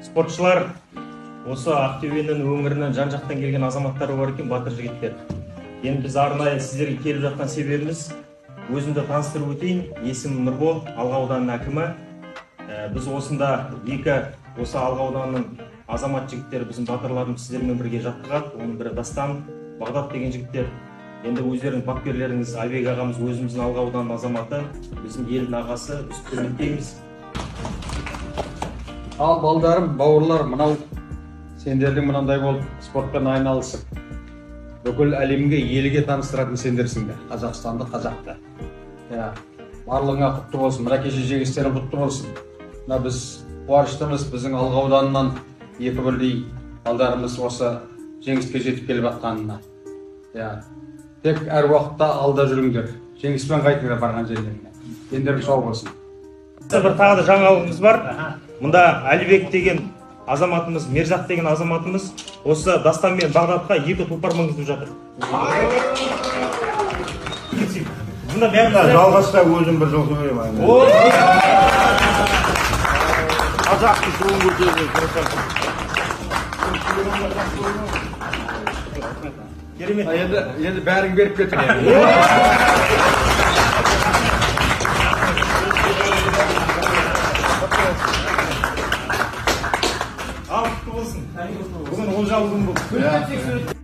Спортшылар осы Ақтөбенің өңірінен жан-жақтан келген азаматтары бар екен, батыр жігіттер. Енді біз арнайы сіздерге келіп жатқан себебіміз, өзімді таныстырып өтейін. Есімім Нұрбол, Алға ауданының әкімі. Біз осында осы Алға ауданының азамат жігіттері, біздің батырларымыз сіздермен бірге жаттығады. Оның бірі Дастан, Бағдат деген жігіттер. Енді өздерінің бапкерлеріңіз Айбек ағамыз өзіміздің Алға ауданының азаматы, біздің елдің ағасы, біз құрметтейміз. Ал балдарым, бауырлар, мынау сендердің мынандай болып спортпен айналысып, бүкіл әлемге, елге таныстыратын сендерсіңдер, Қазақстанды, қазақты. Барлығыңа құтты болсын, мына кеше жеңістері құтты болсын. Мына біз қуаныштымыз, біздің Алға ауданынан екі бірдей балдарымыз осы жеңіске жетіп келіп жатқанына. Тек әр уақытта алда жүріңдер, жеңіспен қайтыңдар барған жерлеріне. Ендерің сау болсын. Бір тағы да жаңалығымыз бар. Мұнда Әлібек деген азаматымыз, Мержат деген азаматымыз осы Дастан мен Бағдатқа 2 тұлпар мінгізіп жатыр. Мұнда бәрін жалғасқа өзім бір жол сөйлеймін. Қазақты туын көтерді. керемет. Енді бәрің беріп кетіп. Ал құтты болсын. Бүгін олжалы күн болды.